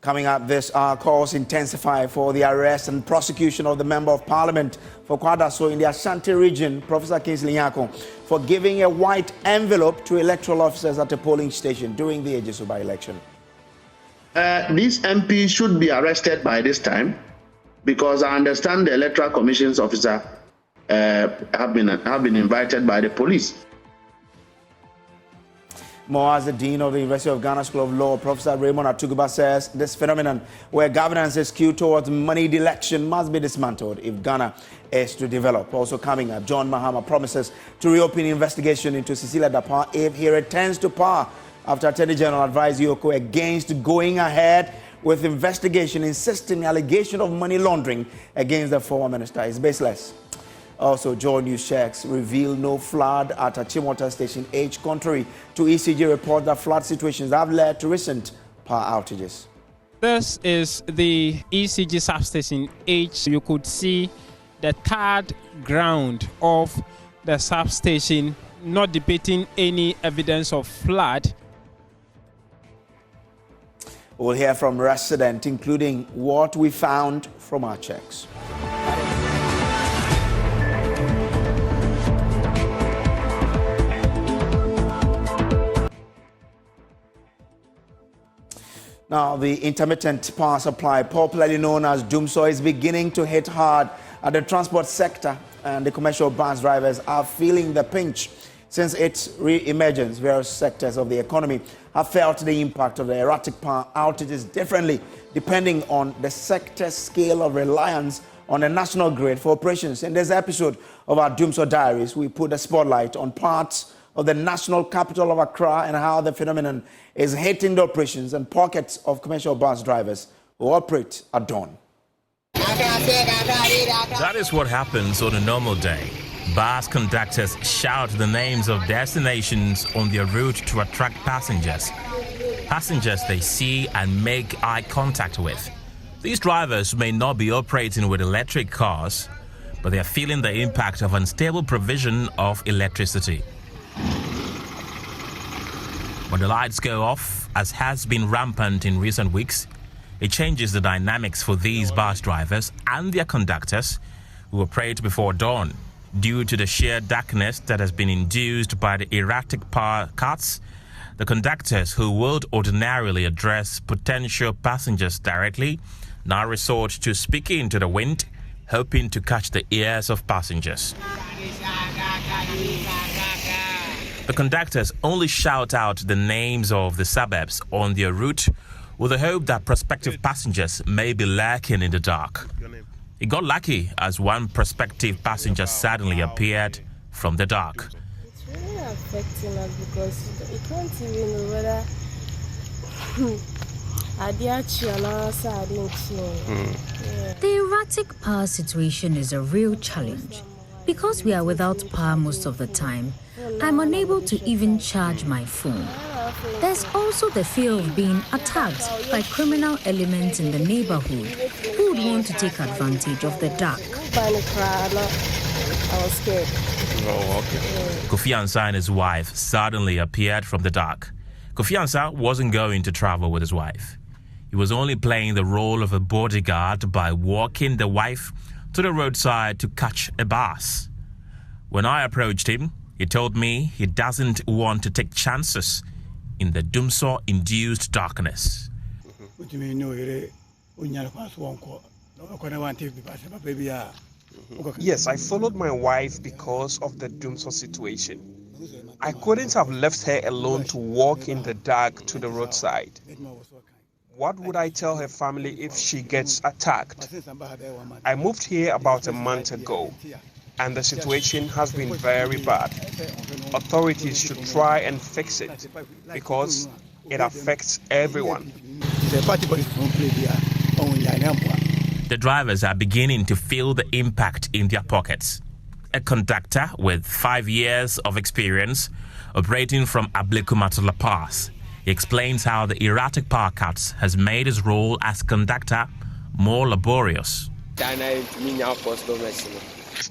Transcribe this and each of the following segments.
Coming up this hour, calls intensify for the arrest and prosecution of the Member of Parliament for Kwadaso in the Ashanti region, Professor Kingsley Nyako, for giving a white envelope to electoral officers at a polling station during the Ejisu by-election. These MPs should be arrested by this time, because I understand the Electoral Commission's officer have been invited by the police. More as the Dean of the University of Ghana School of Law, Professor Raymond Atuguba, says this phenomenon where governance is skewed towards moneyed election must be dismantled if Ghana is to develop. Also coming up, John Mahama promises to reopen investigation into Cecilia Dapaah if he returns to power after AttorneyGeneral advised EOCO against going ahead with investigation, insisting the allegation of money laundering against the former minister is baseless. Also, Joy News checks reveal no flood at Achimota Station H, contrary to ECG report that flood situations have led to recent power outages. This is the ECG substation H. You could see the third ground of the substation, not depicting any evidence of flood. We'll hear from residents, including what we found from our checks. Now, the intermittent power supply, popularly known as Doomso, is beginning to hit hard at the transport sector, and the commercial bus drivers are feeling the pinch. Since its re-emergence, various sectors of the economy have felt the impact of the erratic power outages differently, depending on the sector's scale of reliance on the national grid for operations. In this episode of our Doomo Diaries, we put a spotlight on parts of the national capital of Accra and how the phenomenon is hitting the operations and pockets of commercial bus drivers who operate at dawn. That is what happens on a normal day. Bus conductors shout the names of destinations on their route to attract passengers. Passengers they see and make eye contact with. These drivers may not be operating with electric cars, but they are feeling the impact of unstable provision of electricity. When the lights go off, as has been rampant in recent weeks, it changes the dynamics for these bus drivers and their conductors who operate before dawn. Due to the sheer darkness that has been induced by the erratic power cuts, the conductors who would ordinarily address potential passengers directly now resort to speaking to the wind, hoping to catch the ears of passengers. The conductors only shout out the names of the suburbs on their route with the hope that prospective passengers may be lurking in the dark. It got lucky as one prospective passenger suddenly appeared from the dark. It's really affecting us because you can't even know whether The erratic power situation is a real challenge. Because we are without power most of the time, I'm unable to even charge my phone. There's also the fear of being attacked by criminal elements in the neighborhood who would want to take advantage of the dark. I was scared. Kofi Ansah and his wife suddenly appeared from the dark. Kofi Ansah wasn't going to travel with his wife. He was only playing the role of a bodyguard by walking the wife to the roadside to catch a bus. When I approached him, he told me he doesn't want to take chances in the Doomso-induced darkness. Yes, I followed my wife because of the Doomso situation. I couldn't have left her alone to walk in the dark to the roadside. What would I tell her family if she gets attacked? I moved here about a month ago, and the situation has been very bad. Authorities should try and fix it because it affects everyone. The drivers are beginning to feel the impact in their pockets. A conductor with 5 years of experience operating from Ablekuma to La Paz, he explains how the erratic power cuts has made his role as conductor more laborious.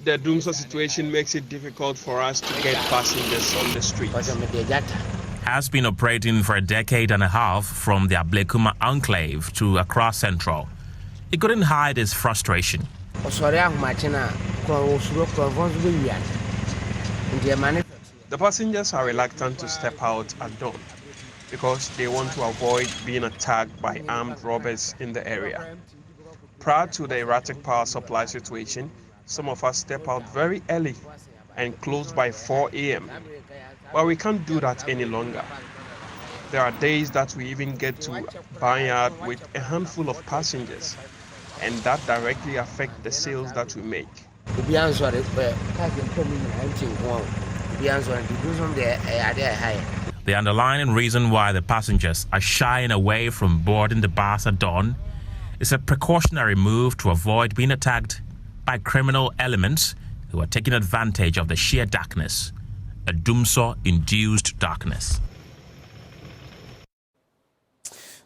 The Doomso situation makes it difficult for us to get passengers on the street. has been operating for a decade and a half from the Ablekuma enclave to Accra Central. He couldn't hide his frustration. The passengers are reluctant to step out at dawn because they want to avoid being attacked by armed robbers in the area. Prior to the erratic power supply situation, some of us step out very early and close by 4 a.m. But we can't do that any longer. There are days that we even get to Barnyard with a handful of passengers, and that directly affects the sales that we make. The underlying reason why the passengers are shying away from boarding the bus at dawn is a precautionary move to avoid being attacked by criminal elements who are taking advantage of the sheer darkness, a doomsday-induced darkness.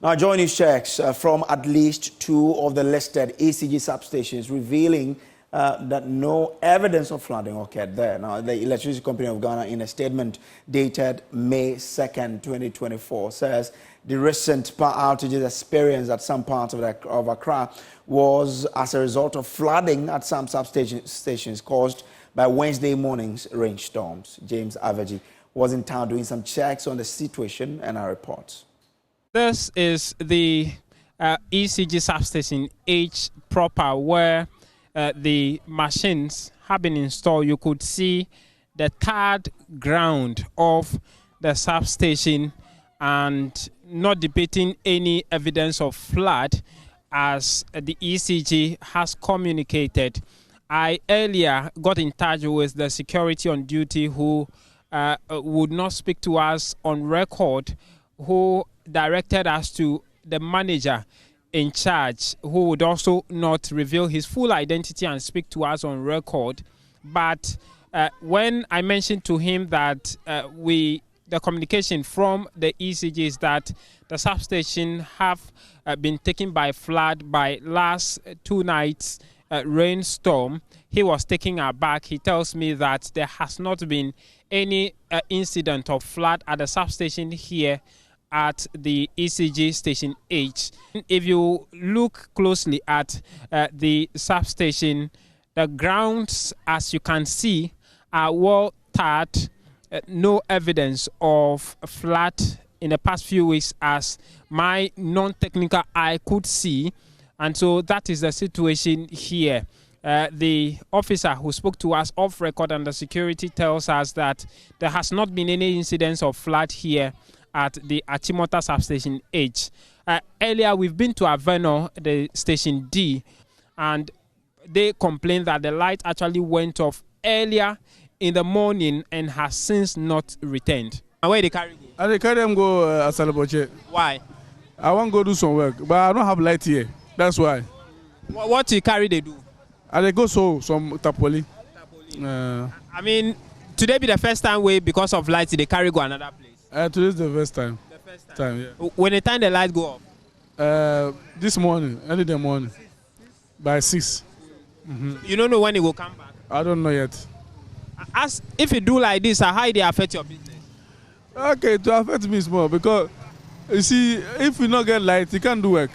Now, join news checks from at least 2 of the listed ECG substations revealing that no evidence of flooding occurred there. Now, the Electricity Company of Ghana, in a statement dated May 2nd, 2024, says the recent power outages experienced at some parts of Accra was as a result of flooding at some substations caused by Wednesday morning's rainstorms. James Aveji was in town doing some checks on the situation and our reports. This is the ECG substation H proper, where the machines have been installed. You could see the tarred ground of the substation and not depicting any evidence of flood, as the ECG has communicated. I earlier got in touch with the security on duty who would not speak to us on record, who directed us to the manager in charge, who would also not reveal his full identity and speak to us on record. But when I mentioned to him that the communication from the ECG is that the substation have been taken by flood by last 2 nights rainstorm, he was taken aback. He tells me that there has not been any incident of flood at the substation here at the ECG station H. If you look closely at the substation, the grounds, as you can see, are well tarred. No evidence of flood in the past few weeks, as my non-technical eye could see. And so that is the situation here. The officer who spoke to us off record and the security tells us that there has not been any incidents of flood here at the Achimota substation H. Earlier, we've been to Aveno, the station D, and they complained that the light actually went off earlier in the morning and has since not returned. And where they carry them? I carry them go Asalaboche. Why? I want to go do some work, but I don't have light here. That's why. What you carry they do? I go so some tapoli. I mean, today be the first time because of light they carry go another place. Today's the first time. The first time, yeah. When the time the light go off? This morning, early the morning, by 6. You don't know when it will come back? I don't know yet. As if you do like this, how they affect your business? Okay, to affect me small, because you see, if you not get light, you can't do work.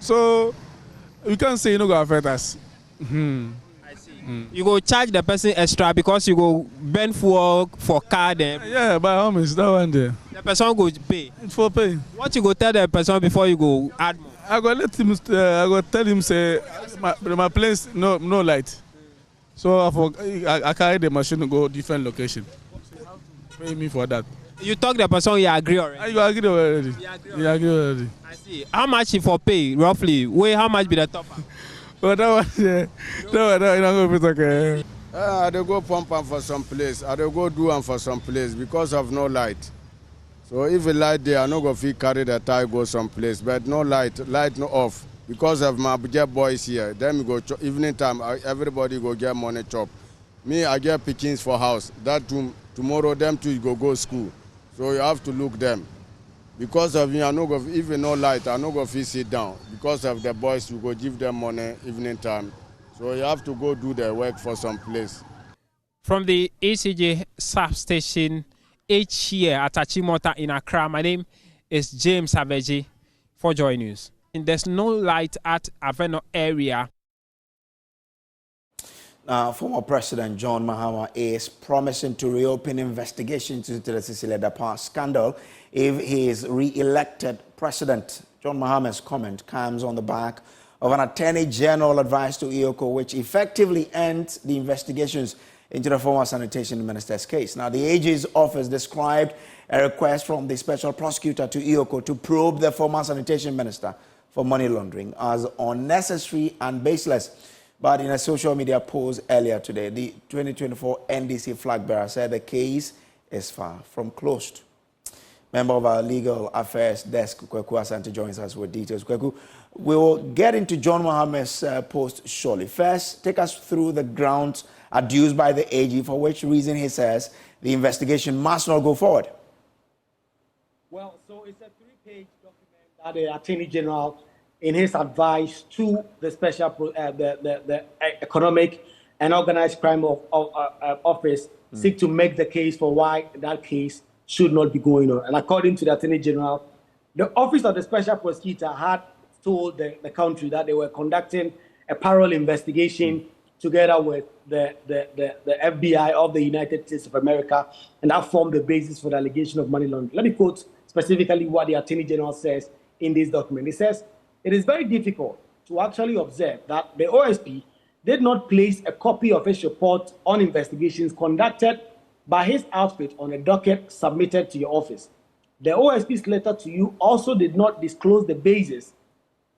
So you can't say you not going to affect us. I see. You go charge the person extra because you go burn fuel for car them. Yeah, by all means, that one there. The person go pay. For pay. What you go tell the person before you go add more? I go let him. I go tell him say my place no light. So I carry the machine to go different location. Pay me for that. You talk the person, you agree already? You agree already. You agree already. I see. How much you for pay, roughly? How much be the topper? But that one, yeah. That one, you know, okay. I dey go pump am for some place. I dey go do am for some place because of no light. So if a light there, I no go fit carry the tie go some place. But no light no off. Because of my boys here, then we go evening time. Everybody go get money chop. Me, I get pickings for house. That tomorrow them too go school. So you have to look them. Because of me, I no go, if no light, I no go fit sit down. Because of the boys, you go give them money evening time. So you have to go do their work for some place. From the ECG substation H here at Achimota in Accra. My name is James Abeji for Joy News. And there's no light at Aveno area. Former President John Mahama is promising to reopen investigations into the Cecilia Dapaah scandal if he is re-elected president. John Mahama's comment comes on the back of an Attorney General advice to EOCO, which effectively ends the investigations into the former Sanitation Minister's case. Now, the AG's office described a request from the Special Prosecutor to EOCO to probe the former Sanitation Minister for money laundering as unnecessary and baseless. But in a social media post earlier today, the 2024 NDC flag bearer said the case is far from closed. Member of our legal affairs desk, Kweku Asante, joins us with details. Kweku, we will get into John Mahama's post shortly. First, take us through the grounds adduced by the AG for which reason he says the investigation must not go forward. Well, so it's a 3-page document that the Attorney General, in his advice to the special the economic and organized crime office, seek to make the case for why that case should not be going on. And according to the Attorney General, the office of the special prosecutor had told the country that they were conducting a parallel investigation together with the FBI of the United States of America, and that formed the basis for the allegation of money laundering. Let me quote specifically what the Attorney General says in this document. He says, "It is very difficult to actually observe that the OSP did not place a copy of his report on investigations conducted by his outfit on a docket submitted to your office. The OSP's letter to you also did not disclose the basis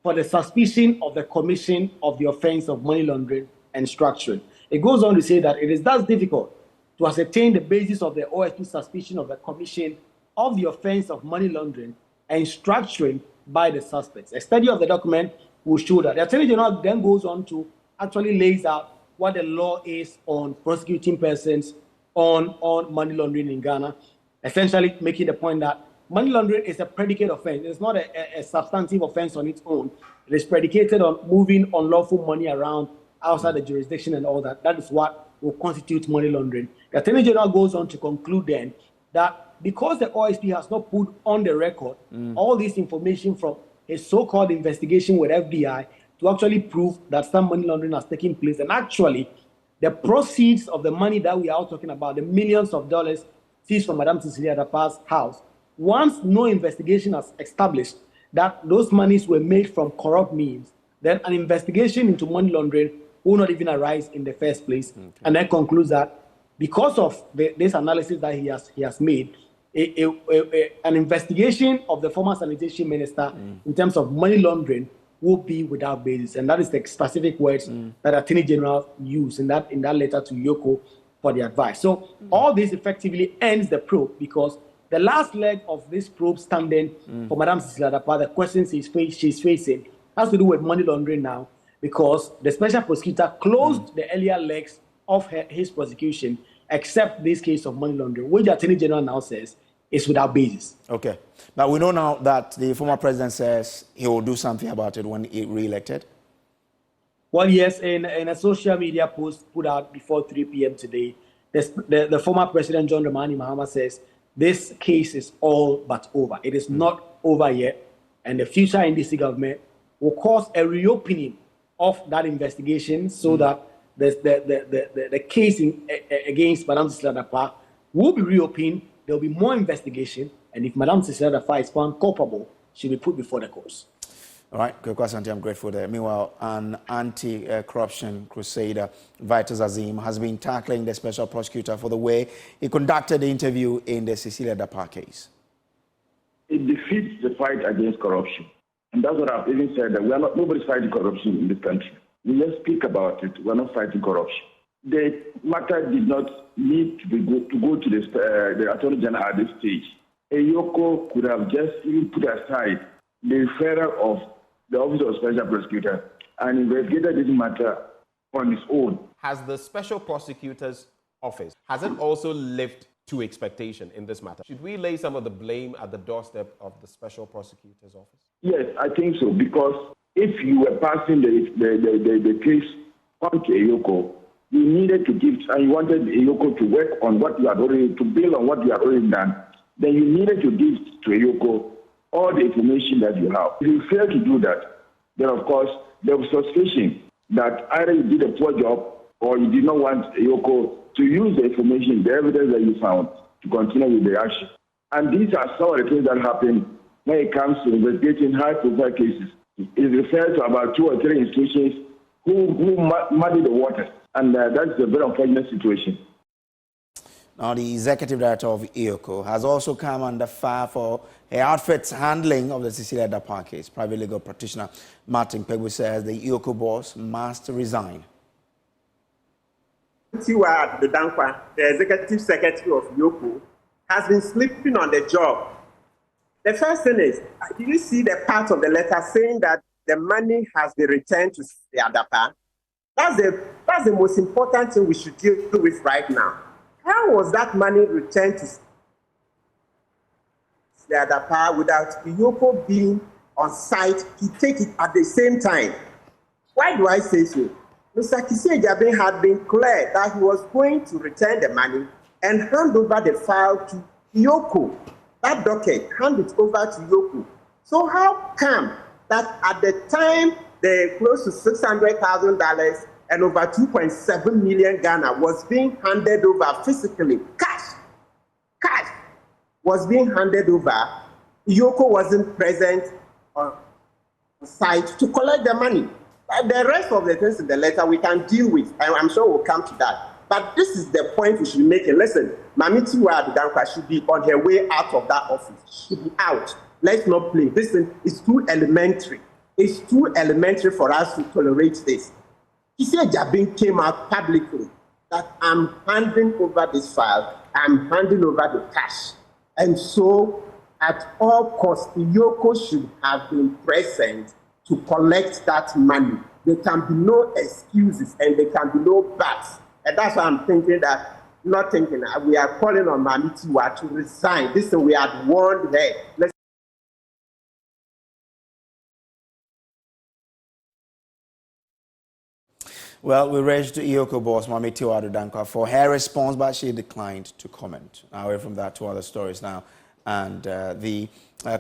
for the suspicion of the commission of the offense of money laundering and structuring." It goes on to say that it is thus difficult to ascertain the basis of the OSP suspicion of the commission of the offense of money laundering and structuring by the suspects. A study of the document will show that. The Attorney General then goes on to actually lays out what the law is on prosecuting persons on money laundering in Ghana, essentially making the point that money laundering is a predicate offense. It's not a substantive offense on its own. It is predicated on moving unlawful money around outside the jurisdiction and all that. That is what will constitute money laundering. The Attorney General goes on to conclude then that because the OSP has not put on the record all this information from his so-called investigation with FBI to actually prove that some money laundering has taken place, and actually the proceeds of the money that we are all talking about, the millions of dollars seized from Madam Cecilia Dapaah's house, once no investigation has established that those monies were made from corrupt means, then an investigation into money laundering will not even arise in the first place. Okay. And then concludes that because of this analysis that he has made, an investigation of the former Sanitation Minister in terms of money laundering will be without basis. And that is the specific words that Attorney General used in that letter to Yoku for the advice. So all this effectively ends the probe, because the last leg of this probe standing for Madam Cecilia Dapaah, the questions she's facing, has to do with money laundering now, because the special prosecutor closed the earlier legs of his prosecution, except this case of money laundering, which the Attorney General now says is without basis. Okay. Now, we know now that the former president says he will do something about it when he re-elected. Well, yes, in a social media post put out before 3 p.m. today, the former president, John Dramani Mahama, says this case is all but over. It is not over yet, and the future NDC government will cause a reopening of that investigation so that the case against Madam Cecilia Dapaah will be reopened. There will be more investigation, and if Madam Cecilia Dapaah is found culpable, she'll be put before the courts. All right, Kwasante, I'm grateful there. Meanwhile, an anti-corruption crusader, Vitus Azim, has been tackling the special prosecutor for the way he conducted the interview in the Cecilia Dapaah case. It defeats the fight against corruption. And that's what I've even said, that nobody's fighting corruption in this country. We just speak about it. We're not fighting corruption. The matter did not need to go to the Attorney General at this stage. EOCO could have just even put aside the referral of the Office of Special Prosecutor and investigated this matter on its own. Has the Special Prosecutor's Office, has it also lived to expectation in this matter? Should we lay some of the blame at the doorstep of the Special Prosecutor's Office? Yes, I think so, because if you were passing the case on to EOCO, you needed to give, and you wanted EOCO to work on what you had already, to build on what you had already done, then you needed to give to EOCO all the information that you have. If you fail to do that, then of course there was suspicion that either you did a poor job or you did not want EOCO to use the information, the evidence that you found, to continue with the action. And these are some of the things that happen when it comes to investigating high-profile cases. It refers to about 2 or 3 institutions who muddy the waters, and that's a very unfortunate situation. Now, the Executive Director of EOCO has also come under fire for her outfit's handling of the Cecilia Dapaah case. Private legal practitioner Martin Pegbu says the EOCO boss must resign. The Executive Secretary of Yoku has been sleeping on the job. The first thing is, did you see the part of the letter saying that the money has been returned to Cecilia Dapaah? That's the most important thing we should deal with right now. How was that money returned to Cecilia Dapaah without EOCO being on site to take it at the same time? Why do I say so? Mr. Kisei Jabe had been clear that he was going to return the money and hand over the file to EOCO. That docket, hand it over to EOCO. So how come that at the time the close to $600,000 and over 2.7 million Ghana was being handed over physically, cash was being handed over, EOCO wasn't present on site to collect the money? The rest of the things in the letter we can deal with, and I'm sure we'll come to that. But this is the point we should be making. Listen, Mamiti Dankwa should be on her way out of that office. She should be out. Let's not play. This is too elementary. It's too elementary for us to tolerate this. Kisei Jabin came out publicly that I'm handing over this file, I'm handing over the cash. And so, at all costs, EOCO should have been present to collect that money. There can be no excuses and there can be no buts. And that's why I'm thinking that, we are calling on Mamitiwa to resign. This is we had warned her. Well, we raised EOCO boss Mamitiwa Dankwa for her response, but she declined to comment. Now, away from that to other stories now. And the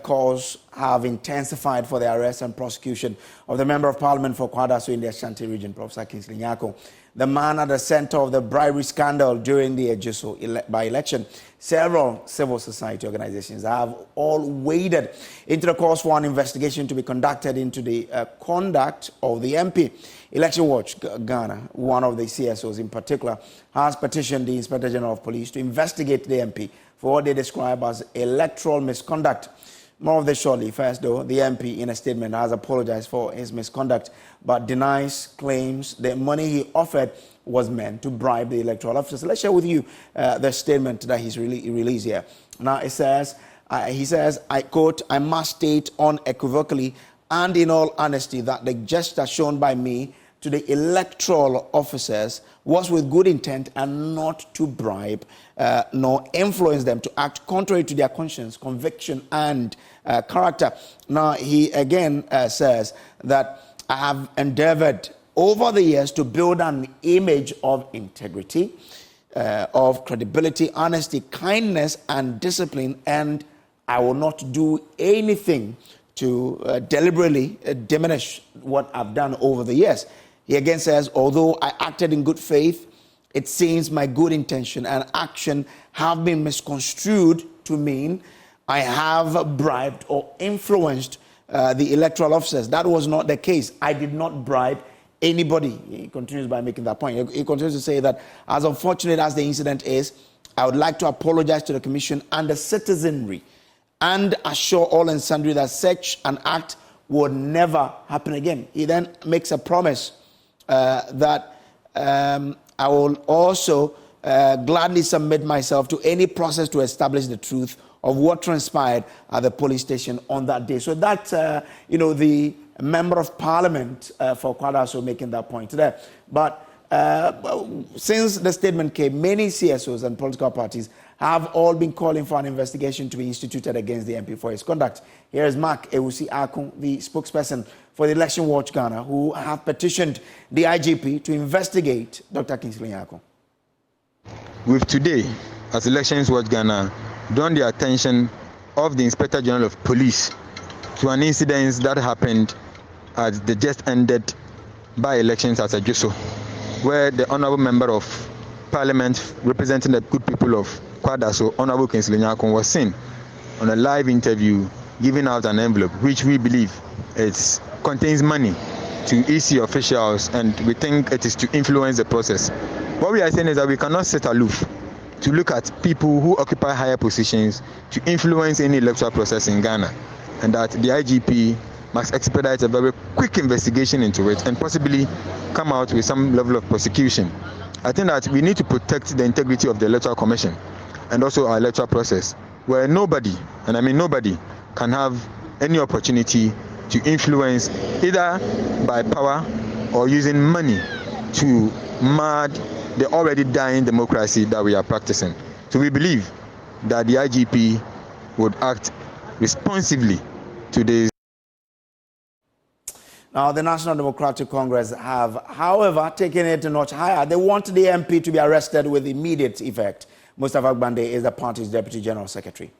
calls have intensified for the arrest and prosecution of the Member of Parliament for Kwadaso in the Ashanti region, Professor Kingsley Nyako, the man at the center of the bribery scandal during the Ejiso by-election. Several civil society organizations have all waded into the calls for an investigation to be conducted into the conduct of the MP. Election Watch Ghana, one of the CSOs in particular, has petitioned the Inspector General of Police to investigate the MP for what they describe as electoral misconduct. More of this shortly. First, though, the MP in a statement has apologized for his misconduct, but denies claims the money he offered was meant to bribe the electoral officers. Let's share with you the statement that he's released here. Now, it says, he says, I quote, I must state unequivocally and in all honesty that the gesture shown by me to the electoral officers was with good intent and not to bribe nor influence them to act contrary to their conscience, conviction, and character. Now, he again says that I have endeavored over the years to build an image of integrity, of credibility, honesty, kindness, and discipline, and I will not do anything to deliberately diminish what I've done over the years. He again says, although I acted in good faith, it seems my good intention and action have been misconstrued to mean I have bribed or influenced the electoral officers. That was not the case. I did not bribe anybody. He continues by making that point. He continues to say that as unfortunate as the incident is, I would like to apologize to the Commission and the citizenry and assure all and sundry that such an act would never happen again. He then makes a promise that I will also gladly submit myself to any process to establish the truth of what transpired at the police station on that day. So that, the Member of Parliament for Kwadaso making that point there. But since the statement came, many CSOs and political parties have all been calling for an investigation to be instituted against the MP for his conduct. Here is Mark Ewusi-Akun, the spokesperson for the Election Watch Ghana, who have petitioned the IGP to investigate Dr. Kingsley Nyarko. We've today, as Elections Watch Ghana, drawn the attention of the Inspector General of Police to an incident that happened at the just ended by-elections at Ajuso, where the Honorable Member of Parliament representing the good people of Kwadaso, Honorable Kingsley Nyarko, was seen on a live interview giving out an envelope, which we believe contains money to EC officials, and we think it is to influence the process. What we are saying is that we cannot sit aloof to look at people who occupy higher positions to influence any electoral process in Ghana, and that the IGP must expedite a very quick investigation into it and possibly come out with some level of prosecution. I think that we need to protect the integrity of the Electoral Commission and also our electoral process, where nobody, and I mean nobody, can have any opportunity to influence either by power or using money to mar the already dying democracy that we are practicing. So we believe that the IGP would act responsively to this. Now, the National Democratic Congress have, however, taken it a notch higher. They want the MP to be arrested with immediate effect. Mustafa is the party's Deputy General Secretary.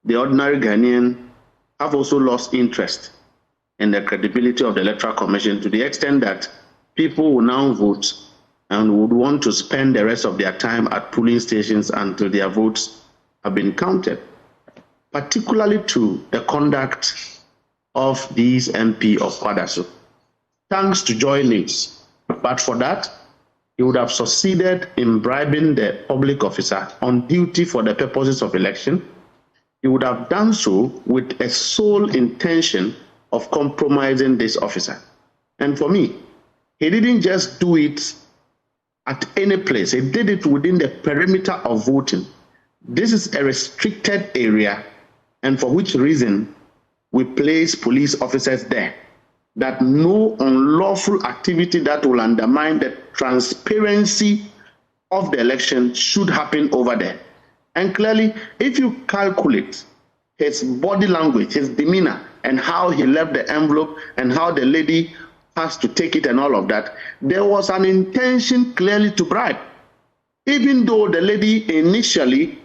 The ordinary Ghanaian have also lost interest in the credibility of the Electoral Commission to the extent that people will now vote and would want to spend the rest of their time at polling stations until their votes have been counted, particularly to the conduct of these MP of Kwadaso. Thanks to Joy Leaves, but for that, he would have succeeded in bribing the public officer on duty for the purposes of election. He would have done so with a sole intention of compromising this officer. And for me, he didn't just do it at any place. He did it within the perimeter of voting. This is a restricted area, and for which reason we place police officers there, that no unlawful activity that will undermine the transparency of the election should happen over there. And clearly, if you calculate his body language, his demeanor, and how he left the envelope and how the lady has to take it and all of that, there was an intention clearly to bribe. Even though the lady initially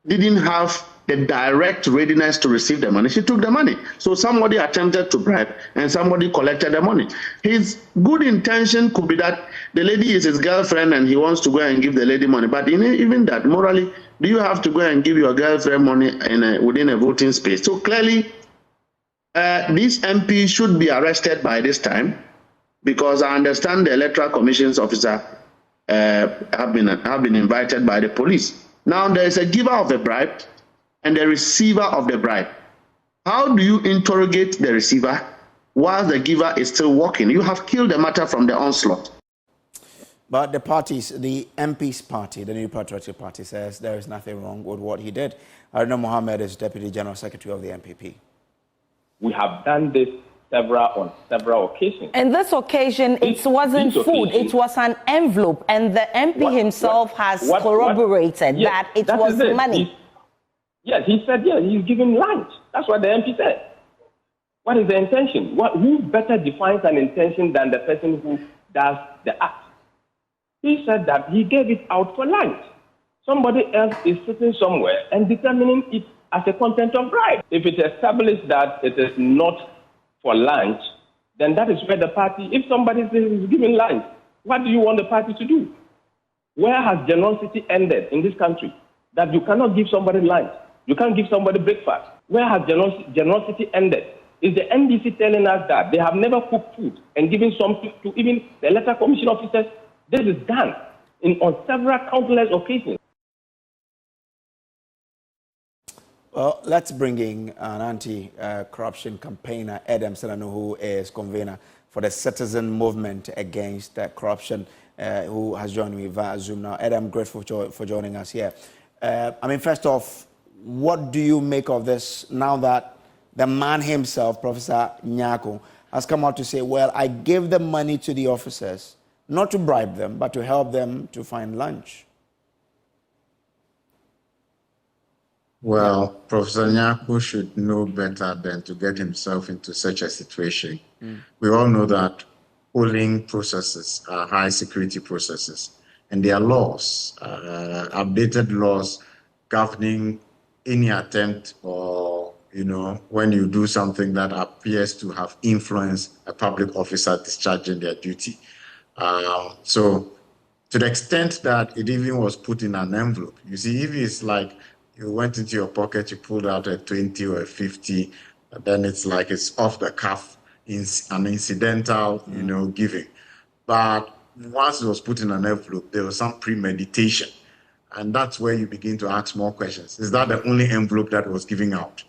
didn't have the direct readiness to receive the money, she took the money. So somebody attempted to bribe and somebody collected the money. His good intention could be that the lady is his girlfriend and he wants to go and give the lady money. But even that, morally, do you have to go and give your girlfriend money within a voting space? So clearly, these MPs should be arrested by this time, because I understand the Electoral Commission's officer have been invited by the police. Now there is a giver of the bribe and the receiver of the bribe. How do you interrogate the receiver while the giver is still walking? You have killed the matter from the onslaught. But the parties, the MP's party, the New Patriotic Party, says there is nothing wrong with what he did. Aruna Mohammed is Deputy General Secretary of the MPP. We have done this on several occasions. And this occasion, it wasn't food, it was an envelope, and the MP himself has corroborated that it was money. Yes, he said, yes, he's giving lunch. That's what the MP said. What is the intention? Who better defines an intention than the person who does the act? He said that he gave it out for lunch. Somebody else is sitting somewhere and determining it as a content of bribe. If it established that it is not for lunch, then that is where the party, if somebody is giving lunch, what do you want the party to do? Where has generosity ended in this country? That you cannot give somebody lunch, you can't give somebody breakfast. Where has generosity ended? Is the NDC telling us that they have never cooked food and given something to even the Electoral Commission officers? This is done on several countless occasions. Well, let's bring in an anti-corruption campaigner, Adam Selano, who is convener for the Citizen Movement Against Corruption, who has joined me via Zoom now. Adam, I'm grateful for joining us here. First off, what do you make of this now that the man himself, Professor Nyarko, has come out to say, well, I gave the money to the officers, not to bribe them, but to help them to find lunch? Well, Professor Nyako should know better than to get himself into such a situation. We all know that polling processes are high security processes, and there are laws, updated laws governing any attempt or, when you do something that appears to have influenced a public officer discharging their duty. So to the extent that it even was put in an envelope, you see, if it's like you went into your pocket, you pulled out a 20 or a 50, then it's like it's off the cuff, an incidental, giving. But once it was put in an envelope, there was some premeditation. And that's where you begin to ask more questions. Is that the only envelope that was giving out?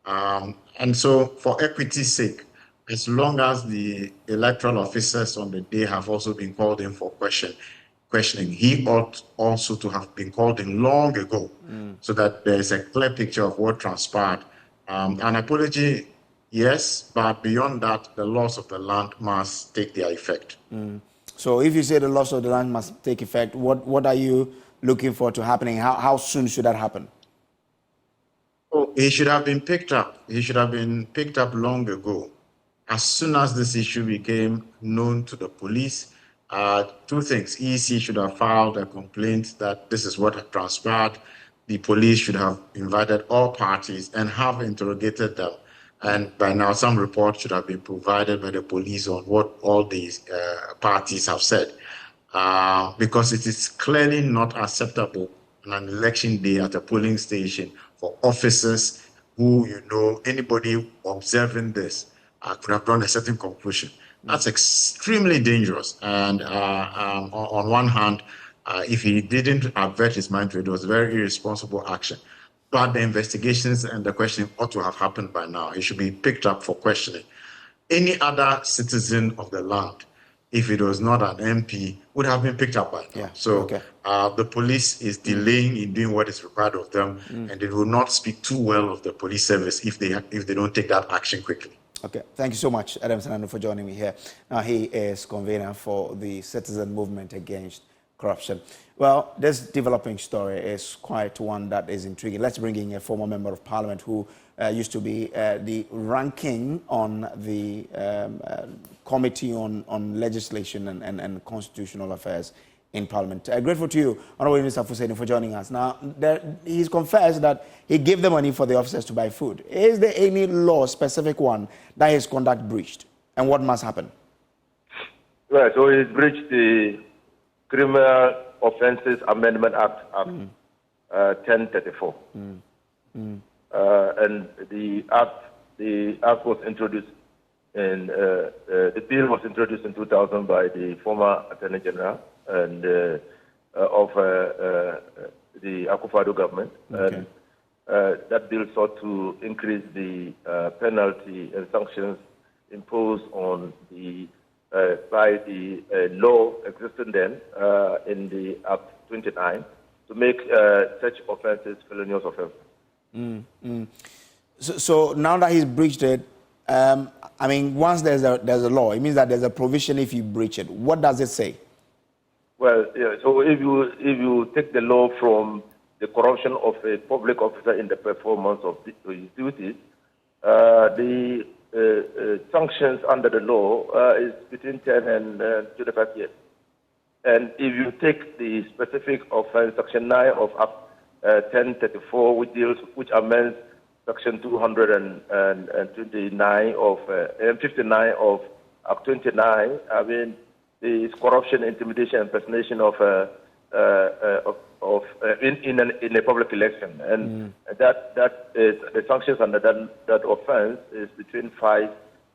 And so for equity's sake, as long as the electoral officers on the day have also been called in for questioning, he ought also to have been called in long ago so that there's a clear picture of what transpired. An apology, yes, but beyond that, the laws of the land must take their effect. So if you say the laws of the land must take effect, what are you looking for to happening? How soon should that happen? Oh, he should have been picked up. He should have been picked up long ago. As soon as this issue became known to the police, two things. EC should have filed a complaint that this is what had transpired. The police should have invited all parties and have interrogated them. And by now, some report should have been provided by the police on what all these parties have said. Because it is clearly not acceptable on an election day at a polling station for officers who, anybody observing this could have drawn a certain conclusion. That's extremely dangerous. And on one hand, if he didn't avert his mind to it, it was very irresponsible action. But the investigations and the questioning ought to have happened by now. He should be picked up for questioning. Any other citizen of the land, if it was not an MP, would have been picked up by now. So the police is delaying in doing what is required of them, and it will not speak too well of the police service if they don't take that action quickly. Okay, thank you so much, Adam Sanano, for joining me here. Now, he is convener for the Citizen Movement Against Corruption. Well, this developing story is quite one that is intriguing. Let's bring in a former member of parliament who used to be the ranking on the Committee on Legislation and Constitutional Affairs in Parliament. Grateful to you, Honorable Minister Fuseni, for joining us. Now, he's confessed that he gave the money for the officers to buy food. Is there any law, specific one, that his conduct breached? And what must happen? Right, so he breached the Criminal Offences Amendment Act, 1034. And the act was introduced in, the bill was introduced in 2000 by the former Attorney General and of the Akufo-Addo government. And that bill sought to increase the penalty and sanctions imposed on the by the law existing then in the Act 29 to make such offences felonious offences. So now that he's breached it, I mean, once there's a law, it means that there's a provision if you breach it. What does it say? Well, yeah, so if you take the law from the corruption of a public officer in the performance of his duties, the sanctions under the law is between 10 and 25 years. And if you take the specific offense, Section 9 of Act 1034, which amends Section 229 of 59 of Act 29, I mean, is corruption, intimidation, impersonation of in a public election, and that is the sanctions under that offense is between 5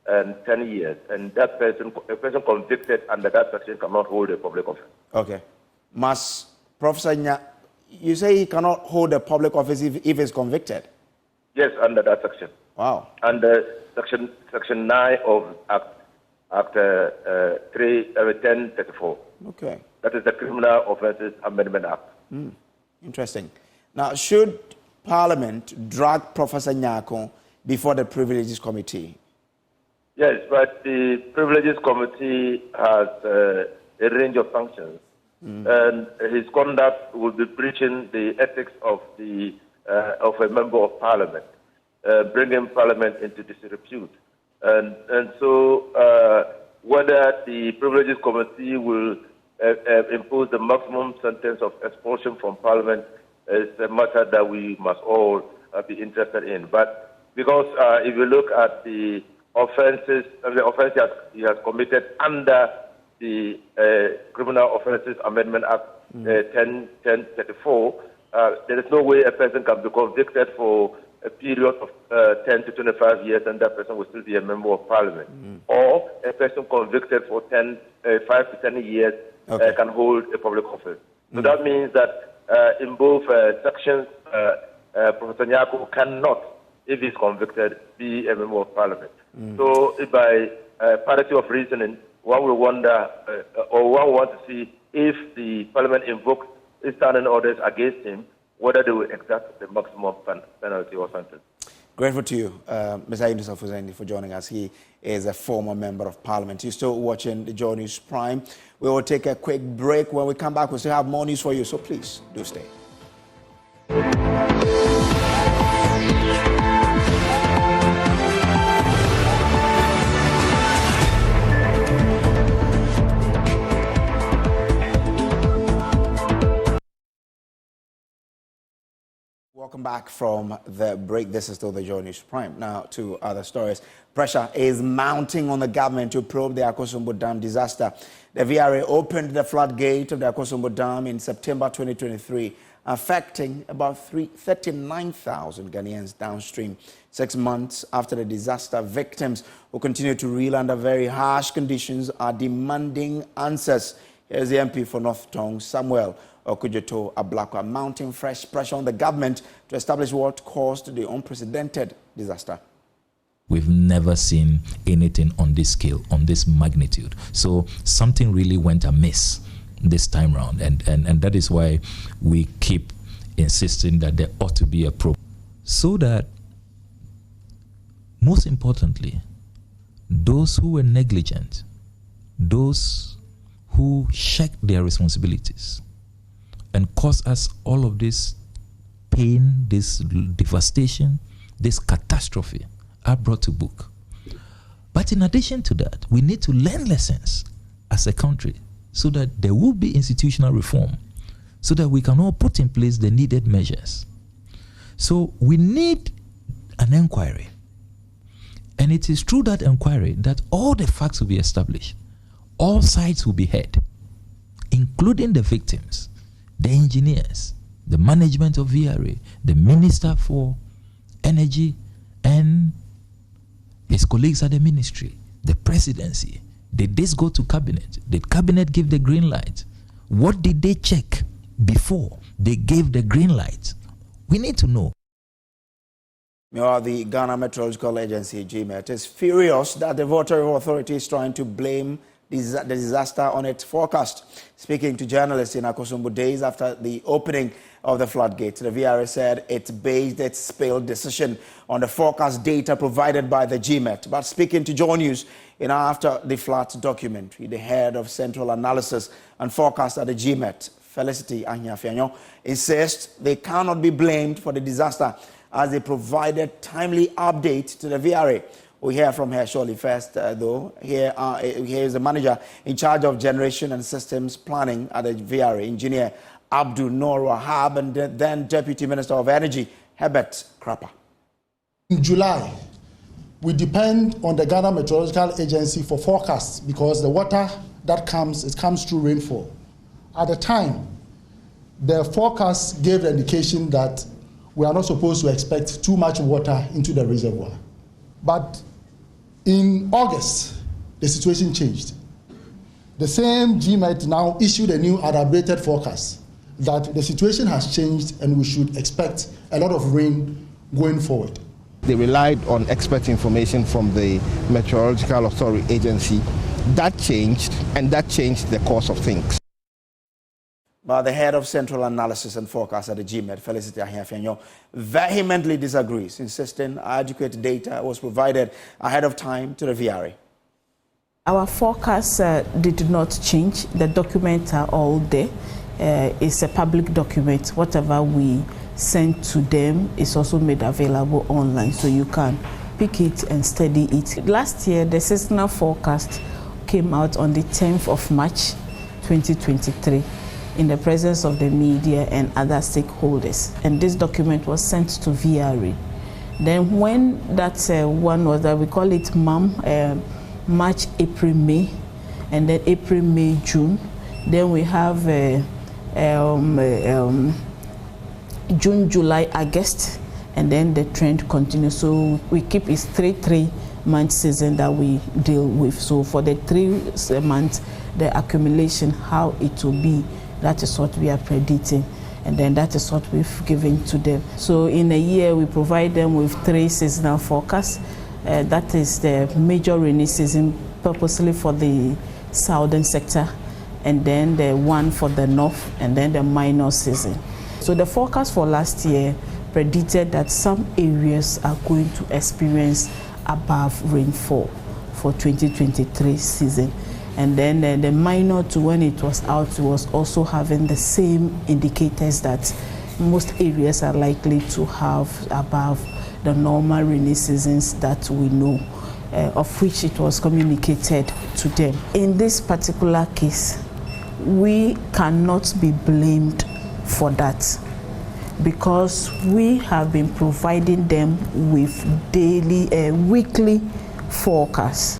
and 10 years, and that a person convicted under that section cannot hold a public office. Okay, Professor Nya, you say he cannot hold a public office if he's convicted? Yes, under that section. Wow. Under Section 9 of Act 1034. Okay. That is the Criminal Offences Amendment Act. Interesting. Now, should Parliament drag Professor Nyako before the Privileges Committee? Yes, but the Privileges Committee has a range of sanctions, and his conduct will be breaching the ethics of the of a member of parliament, bringing parliament into disrepute. And so whether the Privileges Committee will impose the maximum sentence of expulsion from parliament is a matter that we must all be interested in. But because if you look at the offences, the offence he has committed under the Criminal Offences Amendment Act 1034, there is no way a person can be convicted for a period of 10 to 25 years and that person will still be a member of parliament. Or a person convicted for 5 to 10 years can hold a public office. So that means that in both sections, Professor Nyako cannot, if he's convicted, be a member of parliament. So by parity of reasoning, one will wonder, or one wants to see if the parliament invokes standing orders against him, whether they will exact the maximum penalty or sentence. Grateful to you, Mr. Mustafa, for joining us. He is a former member of parliament. You're still watching the Joy News Prime. We will take a quick break. When we come back, we'll still have more news for you, so please do stay. Welcome back from the break. This is still the Joy News Prime. Now to other stories. Pressure is mounting on the government to probe the Akosmo Dam disaster. The VRA opened the floodgate of the Akosmo Dam in September 2023, affecting about 39,000 Ghanaians downstream. 6 months after the disaster, victims who continue to reel under very harsh conditions are demanding answers. Here's the MP for North Tongue, Samuel Okujeto Ablakwa, mounting fresh pressure on the government to establish what caused the unprecedented disaster. We've never seen anything on this scale, on this magnitude. So something really went amiss this time round. And that is why we keep insisting that there ought to be a probe. So that, most importantly, those who were negligent, those who shirked their responsibilities, and cause us all of this pain, this devastation, this catastrophe are brought to book. But in addition to that, we need to learn lessons as a country so that there will be institutional reform, so that we can all put in place the needed measures. So we need an inquiry. And it is through that inquiry that all the facts will be established. All sides will be heard, including the victims, the engineers, the management of VRA, the Minister for Energy and his colleagues at the ministry, the presidency. Did this go to cabinet? Did cabinet give the green light? What did they check before they gave the green light? We need to know. Meanwhile, the Ghana Meteorological Agency, GMET, is furious that the Water Authority is trying to blame the disaster on its forecast. Speaking to journalists in Akosmo days after the opening of the floodgates, the VRA said it based its spill decision on the forecast data provided by the GMET. But speaking to Joy News after the flood documentary, the head of Central Analysis and Forecast at the GMET, Felicity Ahyiafianyo, insists they cannot be blamed for the disaster as they provided timely update to the VRA. We hear from her shortly. First, though, here is the manager in charge of generation and systems planning at the VRA, Engineer Abdul Noor Wahab, and then Deputy Minister of Energy, Herbert Krapper. In July, we depend on the Ghana Meteorological Agency for forecasts because the water that comes, it comes through rainfall. At the time, the forecast gave the indication that we are not supposed to expect too much water into the reservoir. But in August, the situation changed. The same GMET now issued a new elaborated forecast that the situation has changed and we should expect a lot of rain going forward. They relied on expert information from the Meteorological Authority Agency. That changed, and that changed the course of things. But the head of Central Analysis and Forecast at the GMET, Felicity Ahyiafianyo, vehemently disagrees, insisting adequate data was provided ahead of time to the VRA. Our forecasts did not change. The documents are all there. It's a public document. Whatever we sent to them is also made available online, so you can pick it and study it. Last year, the seasonal forecast came out on the 10th of March 2023 in the presence of the media and other stakeholders, and this document was sent to VRA. Then when that one was that, we call it March, April, May, and then April, May, June. Then we have June, July, August, and then the trend continues. So we keep it 3-month season that we deal with. So for the 3 months, the accumulation, how it will be, that is what we are predicting. And then that is what we've given to them. So in a year, we provide them with 3 seasonal forecasts. That is the major rainy season purposely for the southern sector, and then the one for the north, and then the minor season. So the forecast for last year predicted that some areas are going to experience above rainfall for 2023 season. And then the minor to when it was out was also having the same indicators that most areas are likely to have above the normal rainy seasons that we know, of which it was communicated to them. In this particular case, we cannot be blamed for that because we have been providing them with daily, weekly forecasts.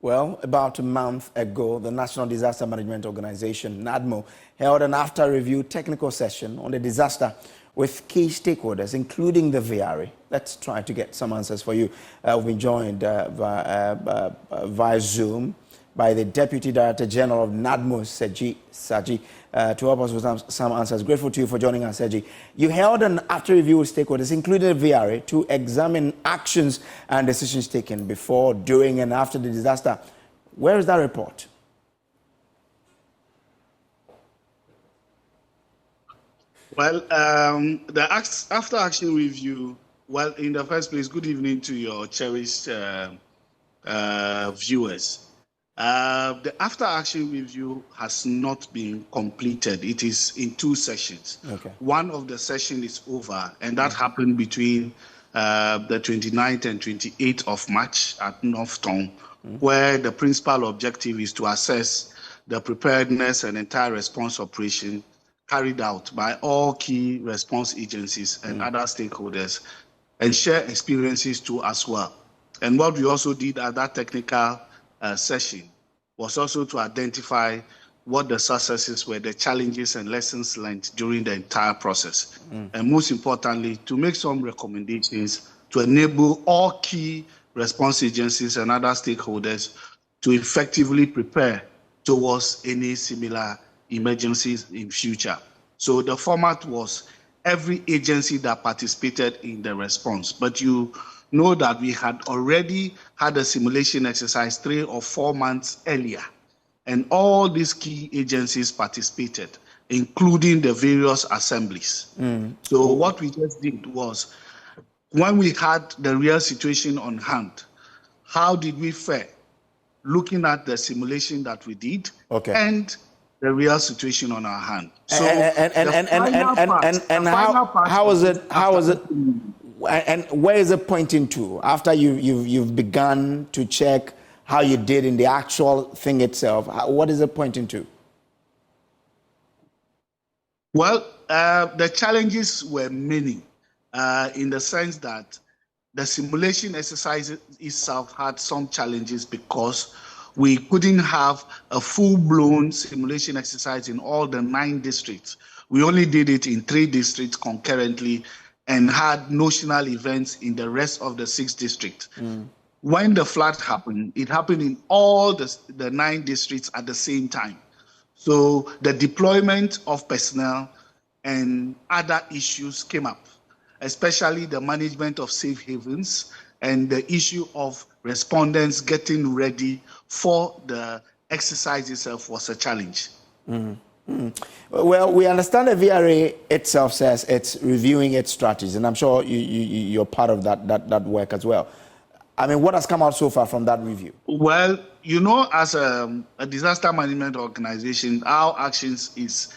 Well, about a month ago, the National Disaster Management Organization, NADMO, held an after-review technical session on the disaster with key stakeholders, including the VRA. Let's try to get some answers for you. We've been joined via Zoom by the Deputy Director General of NADMO, Saji, to help us with some answers. Grateful to you for joining us, Saji. You held an after-review with stakeholders, including the VRA, to examine actions and decisions taken before, during, and after the disaster. Where is that report? Well, the after-action review, well, in the first place, good evening to your cherished viewers. The after-action review has not been completed. It is in 2 sessions. Okay. One of the sessions is over, and that happened between the 29th and 28th of March at Northtown, where the principal objective is to assess the preparedness and entire response operation carried out by all key response agencies and other stakeholders, and share experiences too as well. And what we also did at that technical session was also to identify what the successes were, the challenges and lessons learned during the entire process. And most importantly, to make some recommendations to enable all key response agencies and other stakeholders to effectively prepare towards any similar emergencies in future. So the format was every agency that participated in the response, but you know that we had already had a simulation exercise 3 or 4 months earlier, and all these key agencies participated, including the various assemblies. So what we just did was, when we had the real situation on hand, how did we fare, looking at the simulation that we did, and the real situation on our hand. So how was it? And where is it pointing to after you've begun to check how you did in the actual thing itself? What is it pointing to? Well, the challenges were many, in the sense that the simulation exercise itself had some challenges because we couldn't have a full-blown simulation exercise in all the 9 districts. We only did it in 3 districts concurrently and had notional events in the rest of the 6 districts. When the flood happened, it happened in all the 9 districts at the same time. So the deployment of personnel and other issues came up, especially the management of safe havens and the issue of respondents getting ready for the exercise itself was a challenge. Well, we understand the VRA itself says it's reviewing its strategies, and I'm sure you're part of that work as well. I mean, what has come out so far from that review? Well, you know, as a disaster management organization, our actions is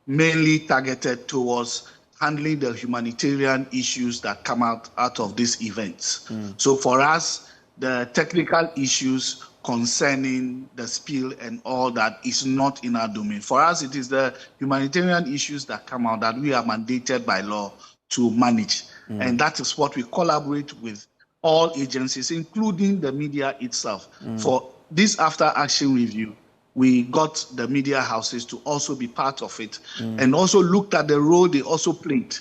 mainly targeted towards handling the humanitarian issues that come out of these events. So for us, the technical issues concerning the spill and all that is not in our domain. For us, it is the humanitarian issues that come out that we are mandated by law to manage. And that is what we collaborate with all agencies, including the media itself. For this after-action review, we got the media houses to also be part of it and also looked at the role they also played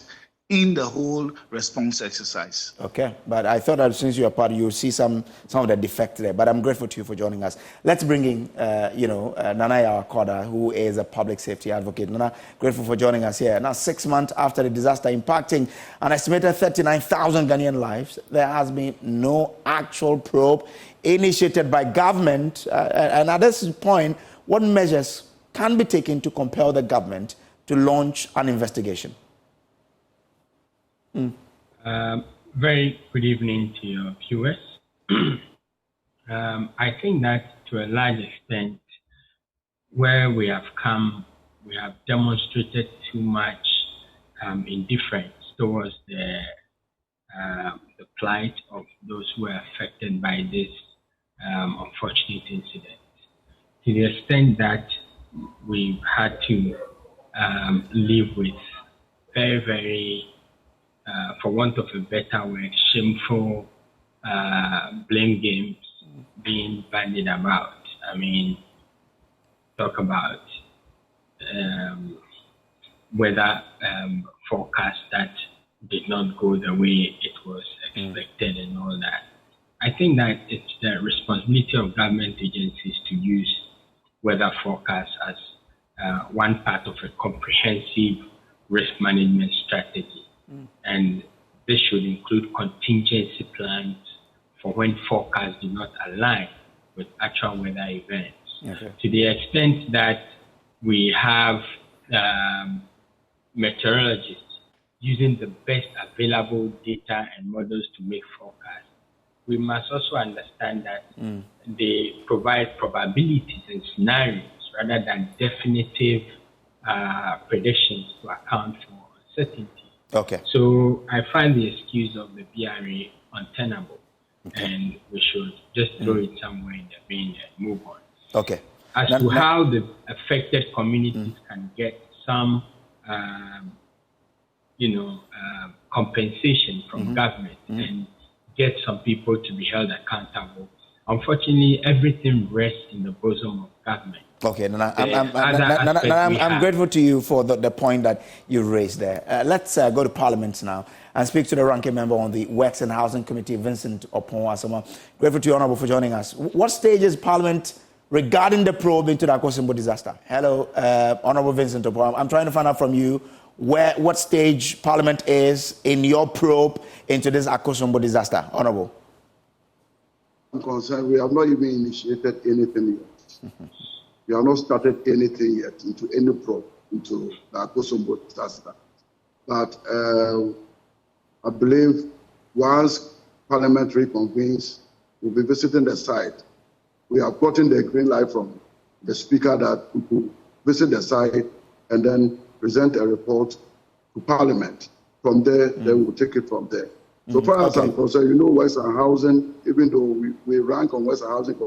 in the whole response exercise. Okay, but I thought that since you are part, you see some of the defect there. But I'm grateful to you for joining us. Let's bring in, Nana Yawakoda, who is a public safety advocate. Nana, grateful for joining us here. Now, 6 months after the disaster impacting an estimated 39,000 Ghanaian lives, there has been no actual probe initiated by government. And at this point, what measures can be taken to compel the government to launch an investigation? Very good evening to your viewers. I think that to a large extent, where we have come, we have demonstrated too much indifference towards the plight of those who are affected by this unfortunate incident. To the extent that we've had to live with very, very for want of a better word, shameful blame games being bandied about. I mean, talk about weather forecast that did not go the way it was expected and all that. I think that it's the responsibility of government agencies to use weather forecasts as one part of a comprehensive risk management strategy. And this should include contingency plans for when forecasts do not align with actual weather events. Okay. To the extent that we have meteorologists using the best available data and models to make forecasts, we must also understand that they provide probabilities and scenarios rather than definitive predictions to account for uncertainty. Okay. So I find the excuse of the BRA untenable, and we should just throw it somewhere in the bin and move on. Okay. As to how the affected communities can get some, compensation from government and get some people to be held accountable. Unfortunately, everything rests in the bosom of government. Okay, I'm grateful to you for the point that you raised there. Let's go to Parliament now and speak to the ranking member on the Works and Housing Committee, Vincent Opon-Asama. Grateful to you, Honourable, for joining us. What stage is Parliament regarding the probe into the Akosmo disaster? Hello, Honourable Vincent Opon. I'm trying to find out from you what stage Parliament is in your probe into this Akosmo disaster, Honourable. I'm concerned, we have not even initiated anything yet. We have not started anything yet into any probe into the Akosmo disaster. But I believe once Parliament reconvenes, we'll be visiting the site. We have gotten the green light from the Speaker that we could visit the site and then present a report to Parliament. From there, then we'll take it from there. So far as I'm concerned, Western Housing, even though we rank on Western Housing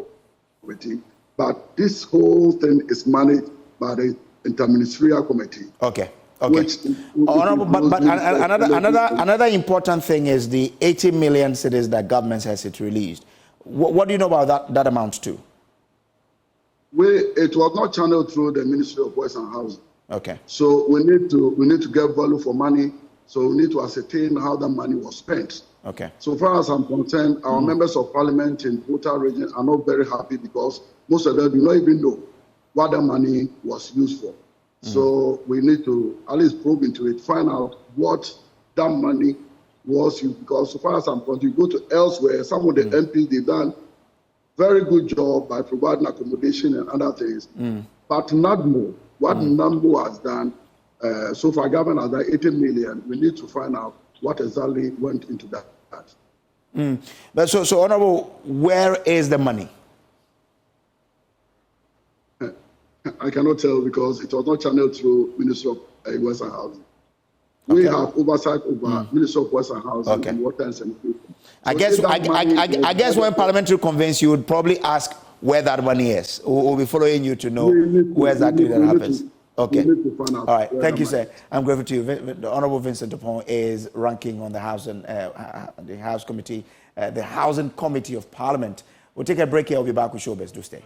Committee, but this whole thing is managed by the Interministerial Committee. Okay. Honourable, but another important thing is the 80 million cedis that government has released. What do you know about that amount to? It was not channeled through the Ministry of Works and Housing. Okay. So we need to get value for money. So we need to ascertain how the money was spent. Okay. So far as I'm concerned, our members of Parliament in Volta region are not very happy because most of them do not even know what the money was used for. So we need to at least probe into it, find out what that money was used. Because so far as I'm concerned, you go to elsewhere, some of the MPs, they've done very good job by providing accommodation and other things. But not more. What NAMBO has done, so far government has done 80 million. We need to find out what exactly went into that. But so Honourable, where is the money? I cannot tell because it was not channeled through Ministry of Western Housing. We have oversight over Ministry of Works and Housing and Water and Sanitation. I guess when parliamentary convenes, you would probably ask where that money is. We'll be following you to know where exactly that happens. Okay. All right. Thank you, sir. I'm grateful to you. The Honorable Vincent Dapaah is ranking on the Housing Committee, the Housing Committee of Parliament. We'll take a break here. I'll be back with Showbiz. Do stay.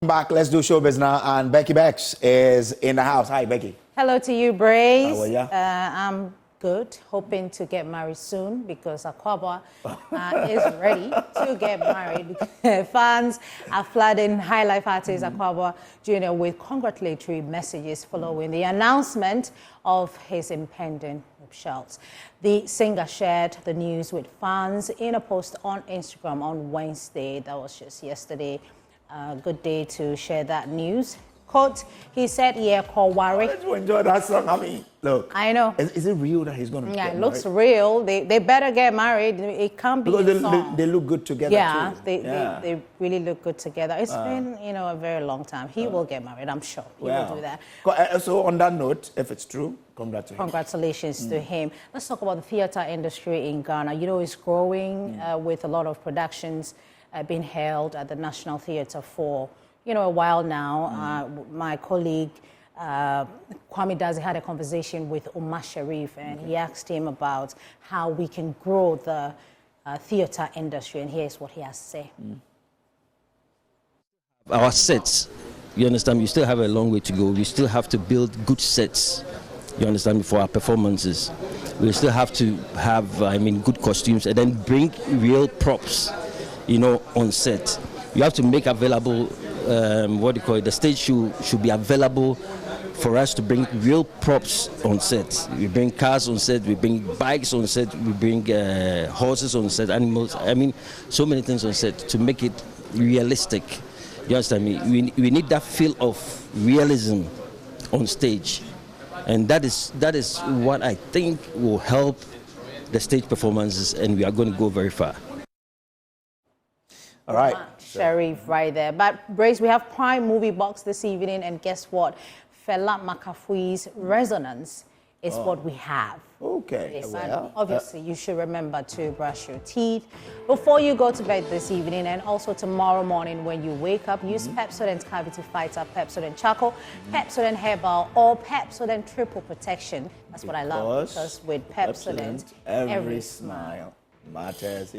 Back. Let's do Showbiz now. And Becky Bex is in the house. Hi, Becky. Hello to you, Brace. How are you? I'm good. Hoping to get married soon because Akwaboah is ready to get married. Fans are flooding High Life artist Akwaboah Jr. with congratulatory messages following the announcement of his impending nuptials. The singer shared the news with fans in a post on Instagram on Wednesday. That was just yesterday. Good day to share that news. Quote, he said, yeah, call worry. Let's enjoy that song. I mean, look. I know. Is it real that he's going to get married? Yeah, it looks real. They better get married. It can't be because a song. They look good together, too. They really look good together. It's been, a very long time. He will get married, I'm sure. He will do that. So on that note, if it's true, congratulations to him. Let's talk about the theater industry in Ghana. It's growing with a lot of productions being held at the National Theatre for a while now. My colleague Kwame Dazi had a conversation with Omar Sharif, and he asked him about how we can grow the theatre industry, and here's what he has to say. Our sets, you understand, we still have a long way to go. We still have to build good sets, you understand, for our performances. We still have to have, good costumes, and then bring real props, on set. You have to make available the stage should be available for us to bring real props on set. We bring cars on set, we bring bikes on set, we bring horses on set, animals, so many things on set to make it realistic. You understand me? We need that feel of realism on stage. And that is what I think will help the stage performances, and we are going to go very far. All right. Sharif right there. But Brace, we have Prime Movie Box this evening, and guess what? Fela Makafui's Resonance is what we have. Okay. Well, obviously, you should remember to brush your teeth before you go to bed this evening, and also tomorrow morning when you wake up, use Pepsodent Cavity Fighter, Pepsodent Charcoal, Pepsodent Herbal, or Pepsodent Triple Protection. That's what I love, because with Pepsodent, every smile matters,